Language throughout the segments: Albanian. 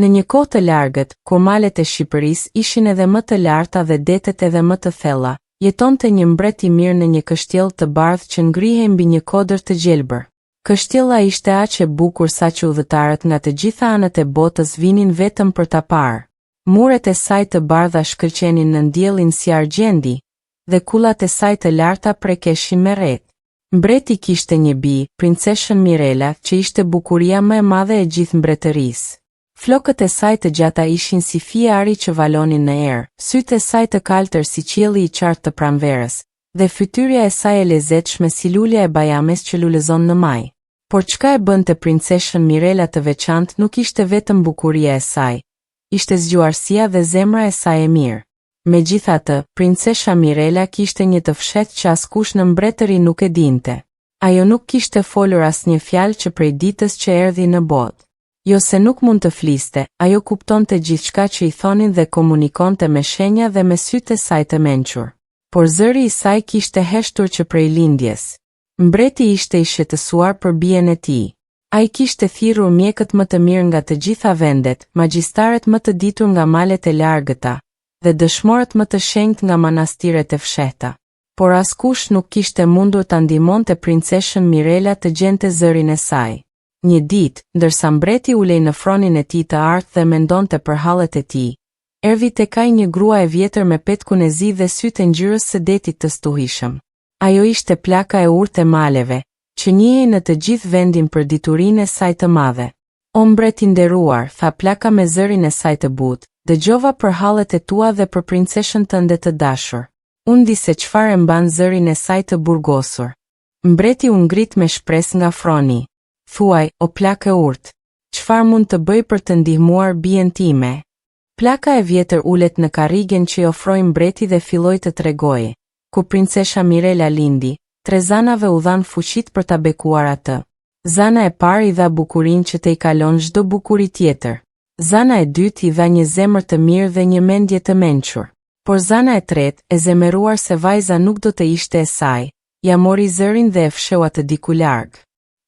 Në një kohë të largët, kur malet e Shqipërisë ishin edhe më të larta dhe detet edhe më të thella, jetonte një mbret i mirë në një kështjell të bardhë që ngrihej mbi një kodër të gjelbër. Kështjella ishte aq e bukur sa që udhëtarët nga të gjitha anët e botës vinin vetëm për ta parë. Muret e saj të bardha shkëlqenin në diellin si argjendi, dhe kullat e saj të larta prekeshin me rreth. Mbreti kishte një bi, princeshën Mirela, që ishte bukuria më e madhe e gjithë mbretërisë. Flokët e saj të gjata ishin si fije ari që valonin në erë, sytë e saj të kaltër si qielli i qartë të pranverës, dhe fytyrja e saj e lezetshme si lulja e bajames që lulezon në maj. Por çka e bënte princeshën Mirela të veçantë nuk ishte vetëm bukuria e saj, ishte zgjuarësia dhe zemra e saj e mirë. Megjithatë, princesha Mirela kishte një të fshehtë që askush në mbretëri nuk e dinte. Ajo nuk kishte folur asnjë fjalë që prej ditës që erdhi në botë. Jo se nuk mund të fliste, ajo kuptonte gjithçka që i thonin dhe komunikonte me shenja dhe me sytë e saj të mençur. Por zëri i saj kishte heshtur që prej lindjes. Mbreti ishte i shqetësuar për bien e tij. Ai kishte thirrur mjekët më të mirë nga të gjitha vendet, magjistarët më të ditur nga malet e largëta, dhe dëshmorët më të shenjtë nga manastiret e fshehta. Por askush nuk kishte mundur ta ndihmonte princeshën Mirela të gjente zërin e saj. Një ditë, ndërsa mbreti ulej në fronin e tij të artë dhe mendonte për hallet e tij, erdhi tek ai një grua e vjetër me petkun e zi dhe sytë e ngjyrës së detit të stuhishëm. Ajo ishte plaka e urtë e maleve, që njihej në të gjithë vendin për diturinë e saj të madhe. O mbret i nderuar, tha plaka me zërin e saj të butë, dëgjova për hallet e tua dhe për princeshën tënde të dashur. Unë di se çfarë e mban zërin e saj të burgosur. Mbreti u ngrit me shpresë nga froni. Thuaj, o plakë e urtë, çfarë mund të bëj për të ndihmuar bien time? Plaka e vjetër ulet në karrigen që i ofroi mbreti dhe filloi të tregojë. Kur princesha Mirela lindi, 3 zanave u dhan fuqit për ta bekuar atë. Zana e parë i dha bukurinë që te i kalon çdo bukuri tjetër. Zana e dytë i dha një zemër të mirë dhe një mendje të mençur. Por zana e tretë, e zemëruar se vajza nuk do të ishte e saj, ja mori zërin dhe e fsheu atë diku larg.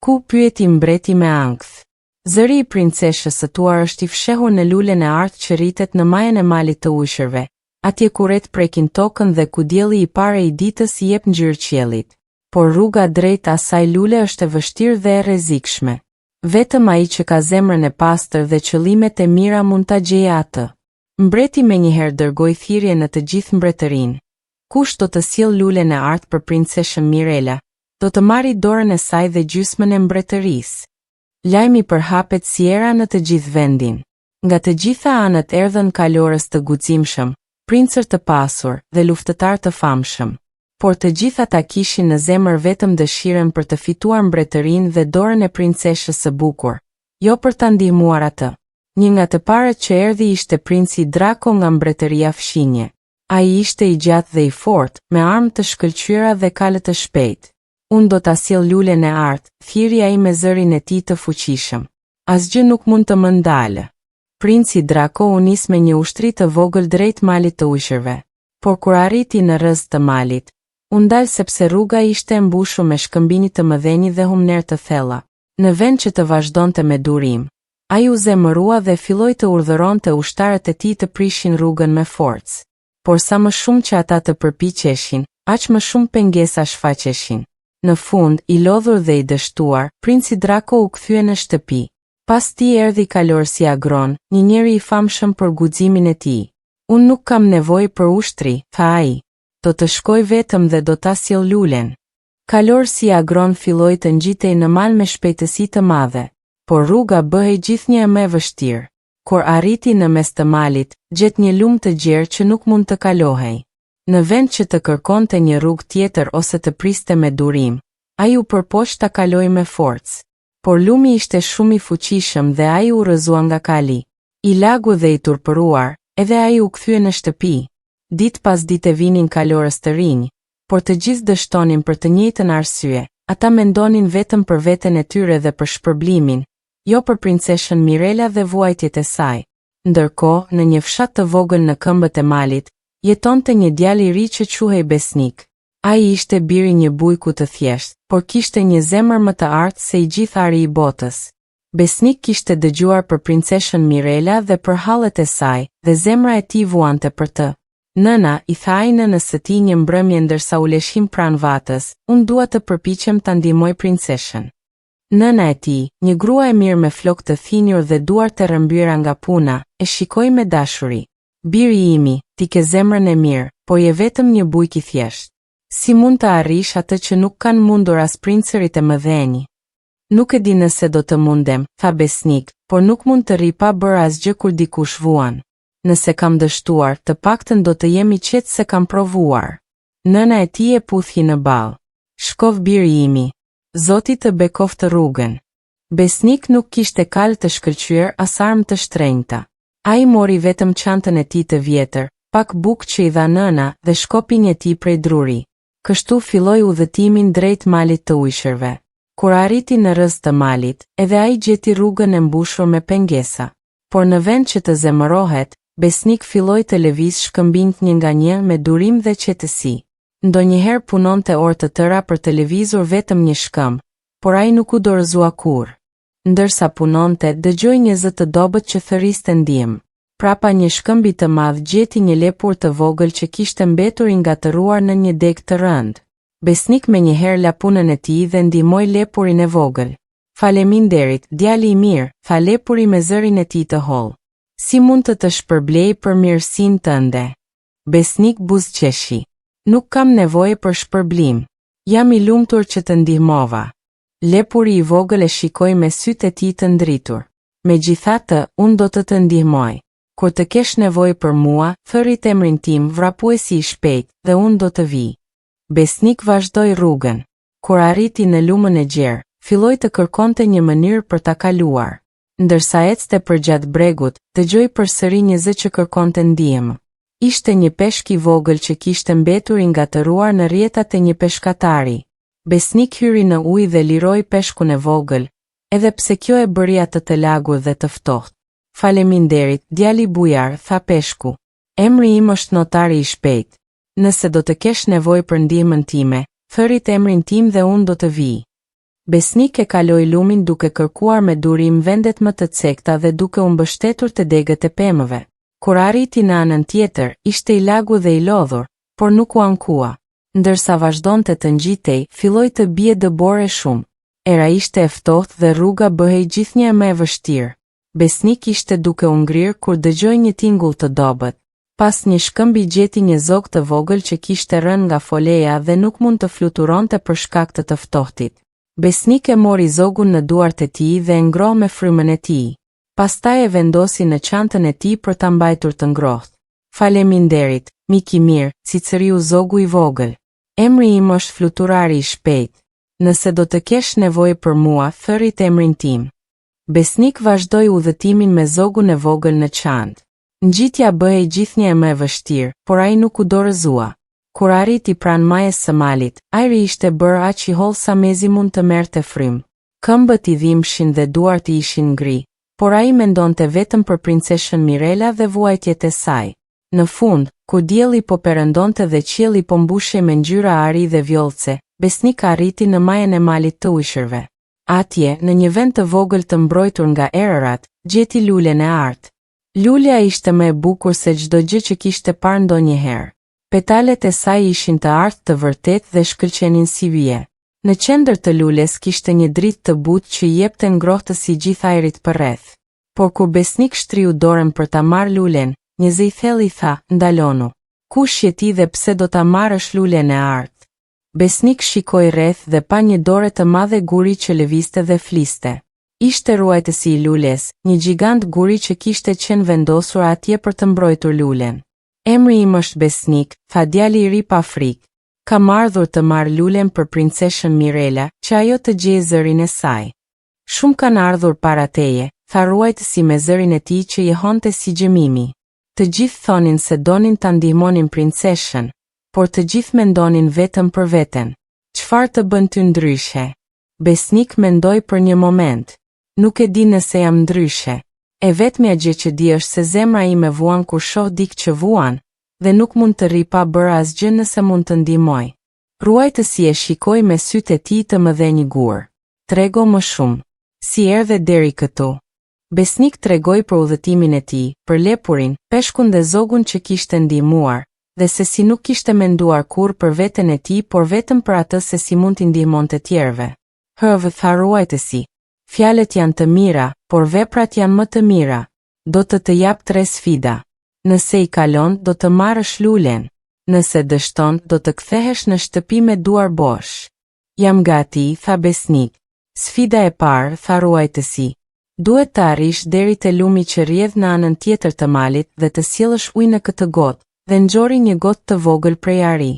Ku, pyeti mbreti me ankth. Zëri i princeshës së tuar është i fshehur në lulen e artë që rritet në majën e malit të ujshërve, atje ku rret prekin tokën dhe ku dielli i parë i ditës i jep ngjyrë qiellit. Por rruga drejt asaj lule është e vështirë dhe e rrezikshme. Vetëm ai që ka zemrën e pastër dhe qëllimet e mira mund ta gjejë atë. Mbreti menjëherë dërgoi thirrje në të gjithë mbretërinë. Kush do të sjellë lulen e artë për princeshën Mirela, do të marrë dorën e saj dhe gjysmën e mbretërisë. Lajmi përhapet si era në të gjithë vendin. Nga të gjitha anët erdhën kalorës të guximshëm, princër të pasur dhe luftëtar të famshëm. Por të gjitha ta kishin në zemër vetëm dëshirën për të fituar mbretërinë dhe dorën e princeshës së bukur, jo për ta ndihmuar atë. Një nga të parët që erdhi ishte princi Draco nga mbretëria fshinje. Ai ishte i gjatë dhe i fortë, me armë të shkëlqyera dhe kalë të shpejtë. Unë do ta sjell lulen e artë, thiri ai me zërin e tij të fuqishëm. Asgjë nuk mund të më ndalë. Princi Draco u nis me një ushtri të vogël drejt malit të ujshërve. Por kur arriti në rrez të malit, u ndal sepse rruga ishte e mbushur me shkëmbinj të mëdhenj dhe humner të thella. Në vend që të vazhdonte me durim, ai u zemërua dhe filloi të urdhëronte ushtarët e tij të prishin rrugën me forcë. Por sa më shumë që ata të përpiqeshin, aq më shumë pengesa shfaqeshin. Në fund, i lodhur dhe i dështuar, princi Draco u kthye në shtëpi. Pas tij erdhi kalorësi Agron, një njeri i famshëm për guximin e tij. Unë nuk kam nevojë për ushtri, tha ai. Do të shkoj vetëm dhe do ta sjell lulen. Kalorësi Agron filloi të ngjitej në mal me shpejtësi të madhe, por rruga bëhej gjithnjë më e vështirë. Kur arriti në mes të malit, gjet një lum të gjerë që nuk mund të kalohej. Në vend që të kërkonte një rrugë tjetër ose të priste me durim, ai u përpoq ta kalojë me forcë. Por lumi ishte shumë i fuqishëm dhe ai u rrëzua nga kali. I lagu dhe i turpëruar, edhe ai u kthye në shtëpi. Ditë pas dite vinin kalorës të rinj, por të gjithë dështonin për të njëjtën arsye. Ata mendonin vetëm për veten e tyre dhe për shpërblimin, jo për princeshën Mirela dhe vuajtjet e saj. Ndërkohë, në një fshat të vogël në këmbët e malit, jetonte një djalë i ri që quhej Besnik. Ai ishte biri një bujku të thjeshtë, por kishte një zemër më të artë se i gjithë ari i botës. Besnik kishte dëgjuar për princeshën Mirela dhe për hallet e saj, dhe zemra e tij vuante për të. Nëna, i tha ai nënës së tij një mbrëmje ndërsa u leshim pranë vatës, unë dua të përpiqem ta ndihmoj princeshën. Nëna e tij, një grua e mirë me flokë të thinjur dhe duar të rrëmbyer nga puna, e shikoi me dashuri. Biri imi, ti ke zemrën e mirë, por je vetëm një bujk i thjesht. Si mund të arrish atë që nuk kanë mundur as princerit e mëdhenj? Nuk e di nëse do të mundem, tha Besnik, por nuk mund të rri pa bërë asgjë kur dikush vuan. Nëse kam dështuar, të paktën do të jemi qetë se kam provuar. Nëna e tij e puthi në ball. Shkov biri imi. Zoti të bekoftë rrugën. Besnik nuk kishte kalë të shkëlqyer as armë të shtrenjta. Ai mori vetëm çantën e tij të vjetër, pak bukë që i dha nëna dhe shkopin e tij prej druri. Kështu filloi udhëtimin drejt malit të ujshërve. Kur arriti në rrëz të malit, edhe ai gjeti rrugën e mbushur me pengesa. Por në vend që të zemërohet, Besnik filloi të lëviz shkëmbinjt një nga një me durim dhe qetësi. Ndonjëherë punonte orë të tëra për të lëvizur vetëm një shkëmb, por ai nuk u dorëzua kurrë. Ndërsa punonte, dëgjoi një zë të dobët që thëriste ndihmë. Prapa një shkëmbi të madh gjeti një lepur të vogël që kishte mbetur i ngatëruar në një degë të rëndë. Besnik menjëherë la punën e tij dhe ndihmoi lepurin e vogël. Faleminderit, djali i mirë, tha lepuri me zërin e tij të hollë. Si mund të shpërblej për mirësinë tënde? Besnik buzëqeshi. Nuk kam nevojë për shpërblim. Jam i lumtur që të ndihmova. Lepuri i vogël e shikoi me sytë e tij të ndritur. Megjithatë, unë do të ndihmoj. Kur të kesh nevojë për mua, thërrit emrin tim vrapuesi i shpejt dhe unë do të vi. Besnik vazhdoi rrugën. Kur arriti në lumën e gjerë, filloi të kërkonte një mënyrë për ta kaluar. Ndërsa ecte përgjatë bregut, dëgjoi përsëri një zë që kërkonte ndihmë. Ishte një peshk i vogël që kishte mbetur i ngatëruar në rrjetat e një peshkatari. Besnik hyri në ujë dhe liroi peshkun e vogël, edhe pse kjo e bëri atë të lagur dhe të ftohtë. Faleminderit, djali bujar, tha peshku. Emri im është notari i shpejt. Nëse do të kesh nevojë për ndihmën time, thërrit emrin tim dhe unë do të vi. Besnik e kaloi lumin duke kërkuar me durim vendet më të cekta dhe duke u mbështetur te degët e pemëve. Kur arriti në anën tjetër, ishte i lagur dhe i lodhur, por nuk u ankua. Ndërsa vazhdonte të ngjitej, filloi të bie dëbore shumë. Era ishte e ftohtë dhe rruga bëhej gjithnjë më e vështirë. Besnik ishte duke u ngrirë kur dëgjoi një tingull të dobët. Pas një shkëmbi gjeti një zog të vogël që kishte rënë nga foleja dhe nuk mund të fluturonte për shkak të të ftohtit. Besnik e mori zogun në duart e tij dhe e ngroh me frymën e tij. Pastaj e vendosi në çantën e tij për ta mbajtur të ngrohtë. Faleminderit, mik i mirë, cicëriu zogu i vogël. Emri im është fluturari i shpejt. Nëse do të kesh nevojë për mua, thërrit emrin tim. Besnik vazhdoi udhëtimin me zogun e vogël në çantë. Ngjitja bëhej gjithnjë më e vështirë, por ai nuk u dorëzua. Kur arriti pranë majës së malit, ajri ishte bërë aq i hollë sa mezi mund të merrte frymë. Këmbët i dhimbshin dhe duart i ishin ngri, por ai mendonte vetëm për princeshën Mirela dhe vuajtjet e saj. Në fund, kur dielli po perëndonte dhe qielli po mbushej me ngjyra ari dhe vjollce, Besnik arriti në majën e malit të ujshërve. Atje, në një vend të vogël të mbrojtur nga erërat, gjeti lulen e artë. Lulja ishte më e bukur se çdo gjë që kishte parë ndonjëherë. Petalet e saj ishin të artë të vërtet dhe shkëlqenin si vije. Në qendër të lules kishte një dritë të butë që i jepte ngrohtësi gjithë ajrit përreth. Por kur Besnik shtriu dorën për ta marrë lulen, një zë i thellë i tha, ndalonu. Kush je ti dhe pse do ta marrësh lulen e artë? Besnik shikoi rreth dhe pa një dore të madhe guri që lëvizte dhe fliste. Ishte ruajtësi i lules, një gjigant guri që kishte qenë vendosur atje për të mbrojtur lulen. Emri im është Besnik, tha djali i ri pa frikë. Kam ardhur të marr lulen për princeshën Mirela, që ajo të gjejë zërin e saj. Shumë kanë ardhur para teje, tha ruajtësi me zërin e tij që jehonte si gjemimi. Të gjithë thonin se donin ta ndihmonin princeshën, por të gjithë mendonin vetëm për veten. Çfarë të bën ty ndryshe? Besnik mendoi për një moment. Nuk e di nëse jam ndryshe. E vetmja gjë që di është se zemra ime vuan kur shoh dikë që vuan, dhe nuk mund të rri pa bërë asgjë nëse mund të ndihmoj. Ruajtësi e shikoi me sytë e tij të mëdhenj gur. Trego më shumë. Si erdhe deri këtu? Besnik tregoi për udhëtimin e tij, për lepurin, peshkun dhe zogun që kishte ndihmuar, dhe se si nuk kishte menduar kur për veten e tij, por vetëm për atë se si mund t'i ndihmonte të tjerëve. Tha ruajtësi. Fjalët janë të mira, por veprat janë më të mira. Do të jap 3 sfida. Nëse i kalon, do të marrësh lulen. Nëse dështon, do të kthehesh në shtëpi me duar bosh. Jam gati, tha Besnik. Sfida e parë, tha ruajtësi. Duhet të arrish deri te lumi që rrjedh në anën tjetër të malit dhe të sjellësh ujë në këtë gotë, dhe nxori një gotë të vogël prej ari.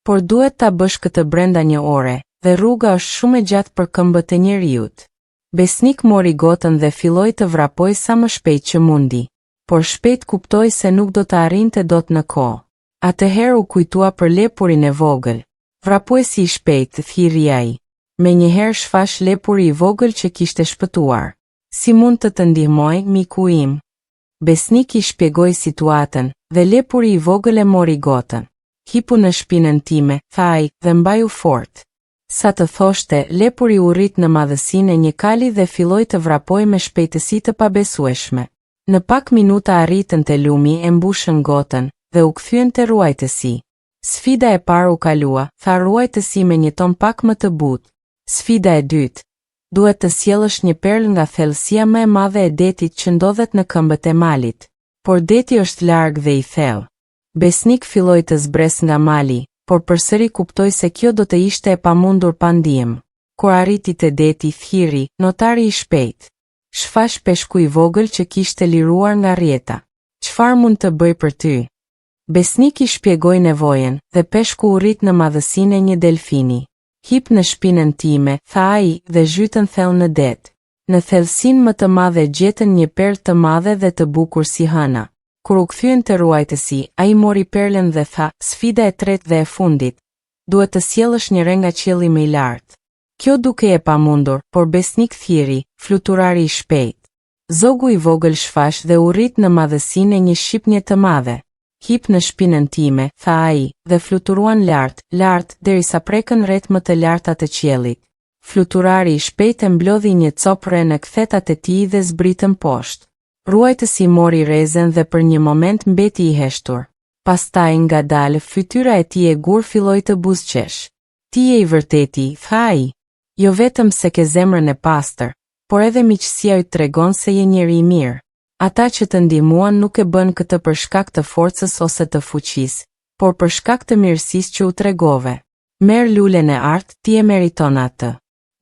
Por duhet ta bësh këtë brenda 1 ore, dhe rruga është shumë e gjatë për këmbët e njeriut. Besnik mori gotën dhe filloi të vrapoj sa më shpejt që mundi, por shpejt kuptoi se nuk do të arrinte dot në kohë. Atëherë u kujtua për lepurin e vogël. Vrapuesi i shpejt, thirrri ai. Menjëherë shfash lepuri i vogël që kishte shpëtuar. Si mund të ndihmoj, miku im? Besnik i shpjegoi situatën, dhe lepuri i vogël e mori gotën. Hipu në shpinën time, tha ai, dhe mbaju fort. Sa të thoshte, lepuri u rrit në madhësinë e një kali dhe filloi të vrapoj me shpejtësi të pabesueshme. Në pak minuta arritën te lumi e mbushën gotën, dhe u kthyen te ruajtësi. Sfida e parë u kalua, tha ruajtësi me një ton pak më të butë. Sfida e dytë. Duhet të sjellësh një perlë nga thellësia më e madhe e detit që ndodhet në këmbët e malit. Por deti është larg dhe i thellë. Besnik filloi të zbres nga mali, por përsëri kuptoi se kjo do të ishte e pamundur pa ndihmë. Kur arriti te deti, thirri, notari i shpejt. Shfash peshku i vogël që kishte liruar nga rrjeta. Çfarë mund të bëj për ty? Besnik i shpjegoi nevojën, dhe peshku u rrit në madhësinë e një delfini. Hip në shpinën time, tha ai, dhe zhytën thellë në det. Në thellësinë më të madhe gjetën një perlë të madhe dhe të bukur si hëna. Kur u kthyen te ruajtësi, ai mori perlën dhe tha, sfida e tretë dhe e fundit. Duhet të sjellësh një re nga qielli më i lartë. Kjo dukej e pamundur, por Besnik thirri, fluturari i shpejt. Zogu i vogël shfash dhe u rrit në madhësinë e një shqipnje të madhe. Hip në shpinën time, tha ai, dhe fluturuan lart, derisa prekën rreth më të larta të qiellit. Fluturari i shpejt e mblodhi një copë re në kthetat e tij dhe zbritën poshtë. Ruajtësi mori rrezen dhe për një moment mbeti i heshtur. Pastaj ngadalë fytyra e tij e gur filloi të buzëqesh. Ti je i vërteti, tha ai. Jo vetëm se ke zemrën e pastër, por edhe miqësia yt tregon se je njeri i mirë. Ata që të ndihmuan nuk e bën këtë për shkak të forcës ose të fuqisë, por për shkak të mirësisë që u tregove. Merr lulen e artë, ti e meriton atë.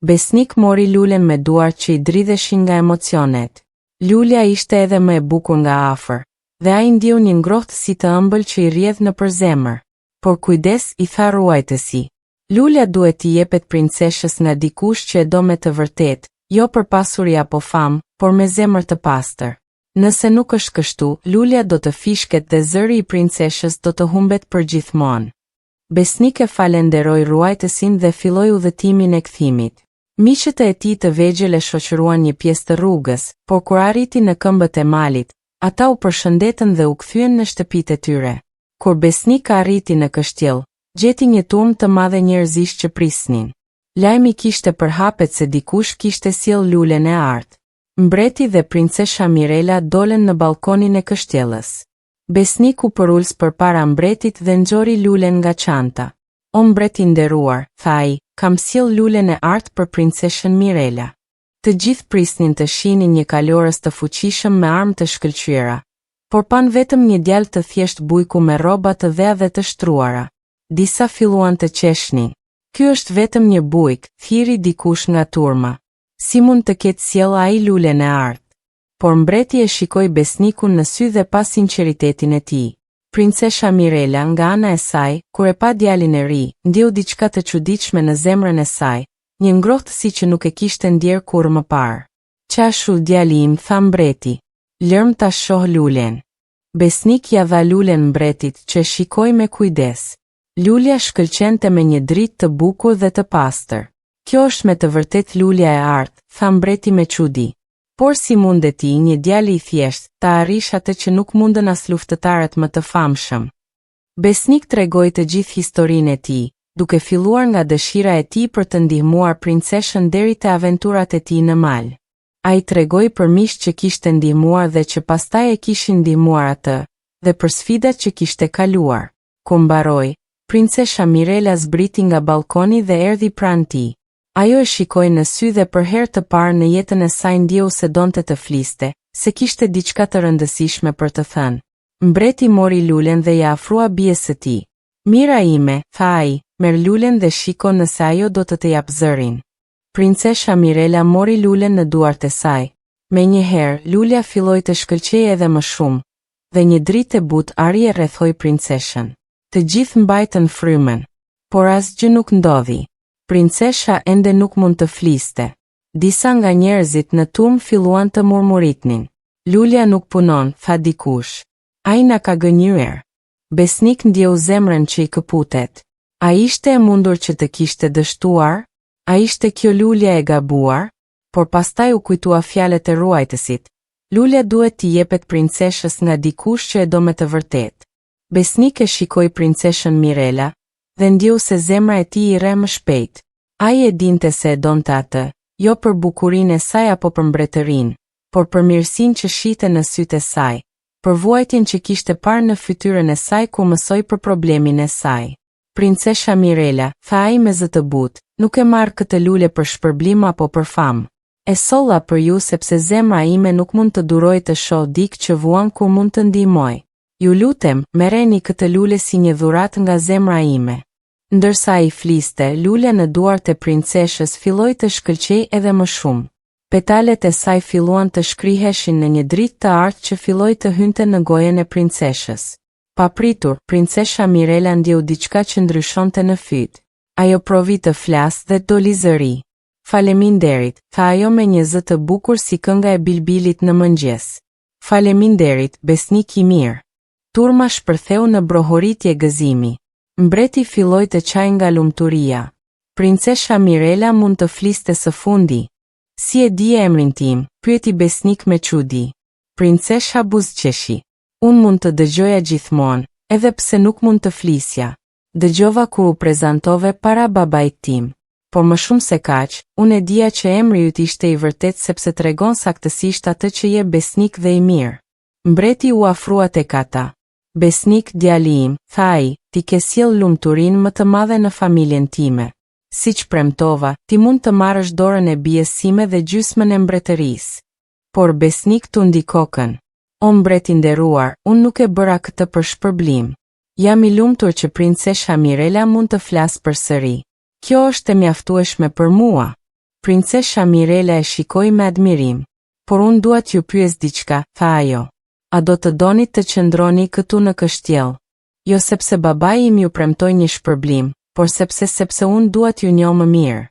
Besnik mori lulen me duar që i dridheshin nga emocionet. Lulja ishte edhe më e bukur nga afër, dhe ai ndjeu një ngrohtë si të ëmbël që i rrjedh në përzemër. Por kujdes, i tha ruajtësi. Lulja duhet t'i jepet princeshës nga dikush që e do me të vërtet, jo për pasuri apo famë, por me zemër të pastër. Nëse nuk është kështu, lulja do të fishket dhe zëri i princeshës do të humbet përgjithmonë. Besnik e falenderoi ruajtësin dhe filloi udhëtimin e kthimit. Miqët e tij të vegjël e shoqëruan një pjesë të rrugës, por kur arriti në këmbët e malit, ata u përshëndetën dhe u kthyen në shtëpitë e tyre. Kur Besnik arriti në kështjell, gjeti një turm të madhe njerëzish që prisnin. Lajmi kishte përhapet se dikush kishte sjell lulen e artë. Mbreti dhe princesha Mirela dolën në balkonin e kështjellës. Besnik u përuls përpara mbretit dhe nxori lulen nga çanta. O mbreti nderuar, tha ai, kam sjell lulen e artë për princeshën Mirela. Të gjithë prisnin të shihnin një kalorës të fuqishëm me armë të shkëlqyera, por pan vetëm një djalë të thjesht bujku me rroba të dhëa dhe të shtruara. Disa filluan të qeshnin. Ky është vetëm një bujk, thiri dikush nga turma. Si mund të ketë sjell ai lulen e artë? Por mbreti e shikoi Besnikun në sy dhe pa sinqeritetin e tij. Princesha Mirela nga ana e saj, kur e pa djalin e ri, ndjeu diçka të çuditshme në zemrën e saj, një ngrohtësi që nuk e kishte ndjer kurrë më parë. Qashu djali im, tha mbreti. Lërm ta shoh lulen. Besnik ja dha lulen mbretit që shikoi me kujdes. Lulja shkëlqente me një dritë të bukur dhe të pastër. Kjo është me të vërtet lulja e artë, tha mbreti me çudi. Por si mundet ti, një djali i thjesht, ta arrish atë që nuk mundën as luftëtarët më të famshëm? Besnik tregoi të gjithë historinë e tij, duke filluar nga dëshira e tij për të ndihmuar princeshën deri te aventurat e tij në mal. A I tregoi për miqtë që kishte ndihmuar dhe që pastaj e kishin ndihmuar atë, dhe për sfidat që kishte kaluar. Ku mbaroi, princesha Mirela zbriti nga balkoni dhe erdhi pranë tij. Ajo e shikoi në sy dhe për herë të parë në jetën e saj ndjeu se donte të fliste, se kishte diçka të rëndësishme për të thënë. Mbreti mori lulen dhe ja afrua bies së tij. Mira ime, tha ai, merr lulen dhe shiko nëse ajo do të jap zërin. Princesha Mirela mori lulen në duart e saj. Menjëherë, lulja filloi të shkëlqejë edhe më shumë, dhe një dritë e butë ari e rrethoi princeshën. Të gjithë mbajtën frymën, por asgjë nuk ndodhi. Princesha ende nuk mund të fliste. Disa nga njerëzit në tum filluan të murmuritnin. Lulja nuk punon, tha dikush. Ai na ka gënjur. Besnik ndjeu zemrën që I këputet. A ishte e mundur që të kishte dështuar? A ishte kjo lulja e gabuar? Por pastaj u kujtua fjalët e ruajtësit. Lulja duhet t'i jepet princeshës nga dikush që e do me të vërtet. Besnik e shikoi princeshën Mirela, dhe ndjeu se zemra e tij I rre më shpejt. Ai e dinte se e donte atë, jo për bukurinë e saj apo për mbretërinë, por për mirësinë që shite në sytë e saj, për vuajtjen që kishte parë në fytyrën e saj ku mësoi për problemin e saj. Princesha Mirela, tha ai me zë të butë, nuk e marr këtë lule për shpërblim apo për famë. E solla për ju sepse zemra ime nuk mund të duroj të shoh dikë që vuan kur mund të ndihmoj. Ju lutem, merreni këtë lule si një dhuratë nga zemra ime. Ndërsa ai fliste, lulja në duart e princeshës filloi të shkëlqej edhe më shumë. Petalet e saj filluan të shkriheshin në një dritë të artë që filloi të hynte në gojën e princeshës. Papritur, princesha Mirela ndjeu diçka që ndryshonte në fyt. Ajo provi të flasë dhe doli zëri. Faleminderit, tha ajo me një zë të bukur si kënga e bilbilit në mëngjes. Faleminderit, besnik I mirë. Turma shpërtheu në brohoritje gëzimi. Mbreti filloi të çajë nga lumturia. Princesha Mirela mund të fliste së fundi. Si e di emrin tim, pyeti besnik me çudi. Princesha buzëqeshi. Unë mund të dëgjoja gjithmonë, edhe pse nuk mund të flisja. Dëgjova kur u prezantove para babait tim. Por më shumë se kaq, unë e dija që emri yt ishte I vërtet sepse tregon saktësisht atë që je besnik dhe I mirë. Mbreti u afrua tek ata. Besnik djali im, tha ai, ti ke sjell lumturinë më të madhe në familjen time. Siç premtova, ti mund të marrësh dorën e bijes sime dhe gjysmën e mbretërisë. Por besnik tundi kokën. O mbreti nderuar, unë nuk e bëra këtë për shpërblim. Jam I lumtur që princesha Mirela mund të flasë përsëri. Kjo është e mjaftueshme për mua. Princesha Mirela e shikoi me admirim. Por unë dua t'ju pyes diçka, tha ajo. A do të doni të qëndroni këtu në kështjell? Jo sepse babai im ju premtoi një shpërblim, por sepse unë dua t'ju njoh më mirë.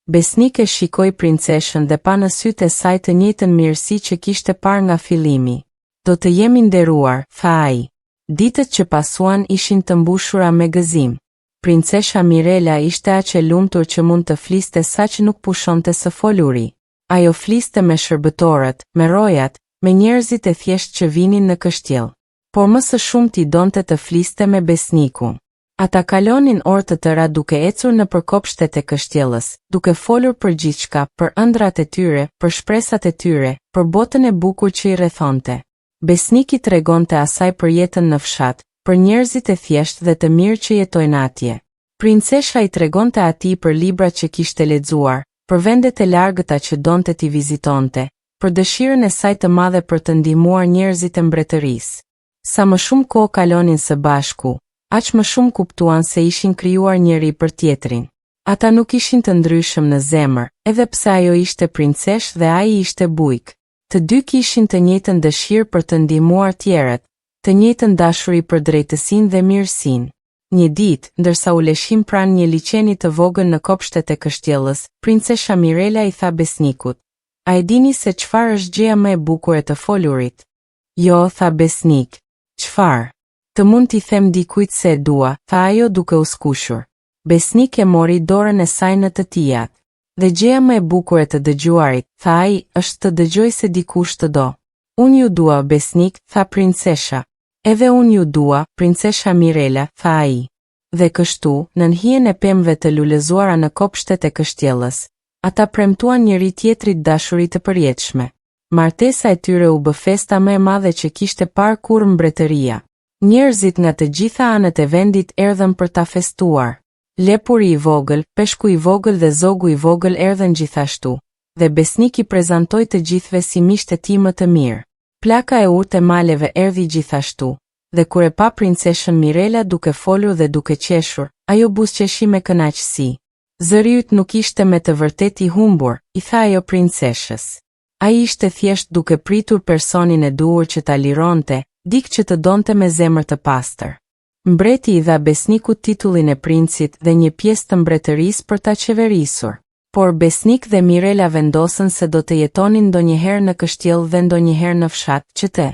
Besnik e shikoi princeshën dhe pa në sytë e saj të njëjtën mirësi që kishte parë nga fillimi. Do të jemi nderuar, tha ai. Ditët që pasuan ishin të mbushura me gëzim. Princesha Mirela ishte aq e lumtur që mund të fliste saq nuk pushonte së foluri. Ajo fliste me shërbëtorët, me rojat, me njerëzit e thjesht që vinin në kështjell. Por më së shumti donte të fliste me besnikun. Ata kalonin orë të tëra duke ecur nëpër kopshtet e kështjellës, duke folur për gjithçka, për ëndrat e tyre, për shpresat e tyre, për botën e bukur që I rrethonte. Besniki tregonte asaj për jetën në fshat, për njerëzit e thjeshtë dhe të mirë që jetojnë atje. Princesha I tregonte atij për librat që kishte lexuar, për vendet e largëta që donte t'i vizitonte, për dëshirën e saj të madhe për të ndihmuar njerëzit e mbretërisë. Sa më shumë kohë kalonin së bashku, aq më shumë kuptuan se ishin krijuar njëri për tjetrin. Ata nuk ishin të ndryshëm në zemër, edhe pse ajo ishte princesh dhe ai ishte bujk. Të dy kishin të njëjtën dëshirë për të ndihmuar tjerët, të njëjtën dashuri për drejtësinë dhe mirësinë. Një ditë, ndërsa u leshim pranë një liçeni të vogël në kopshtet e kështjellës, princesha Mirela I tha besnikut: "A e dini se çfarë është gjëja më e bukur e të folurit?" "Jo," tha besnik. "Çfarë?" "Të mund t'i them dikujt se e dua," tha ajo duke u skuqur. Besnik e mori dorën e saj në të tijat. "Dhe gjëja më e bukur e të dëgjuarit," tha ai, "është të dëgjoj se dikush të do." "Unë ju dua, besnik," tha princesha. "Edhe unë ju dua, princesha Mirela," tha ai. Dhe kështu, në hijen e pemëve të lulëzuara në kopshtet e kështjellës, Ata premtuan njëri tjetrit dashuri të përjetshme. Martesa e tyre u bë festa më e madhe që kishte parë kurrë mbretëria. Njerëzit nga të gjitha anët e vendit erdhën për ta festuar. Lepuri i vogël, peshku i vogël dhe zogu i vogël erdhën gjithashtu, dhe besnik i prezantoi të gjithëve si miqtë e tij më të mirë. Plaka e urtë e maleve erdhi gjithashtu, dhe kur e pa princeshën Mirela duke folur dhe duke qeshur, ajo buzëqeshi me kënaqësi. Zëri yt nuk ishte me të vërtetë i humbur, i tha ajo princeshës. Ai ishte thjesht duke pritur personin e duhur që ta lironte, dikë që të donte me zemër të pastër. Mbreti i dha besnikut titullin e princit dhe një pjesë të mbretërisë për ta qeverisur. Por besnik dhe Mirela vendosën se do të jetonin ndonjëherë në kështjell dhe ndonjëherë në fshat, që të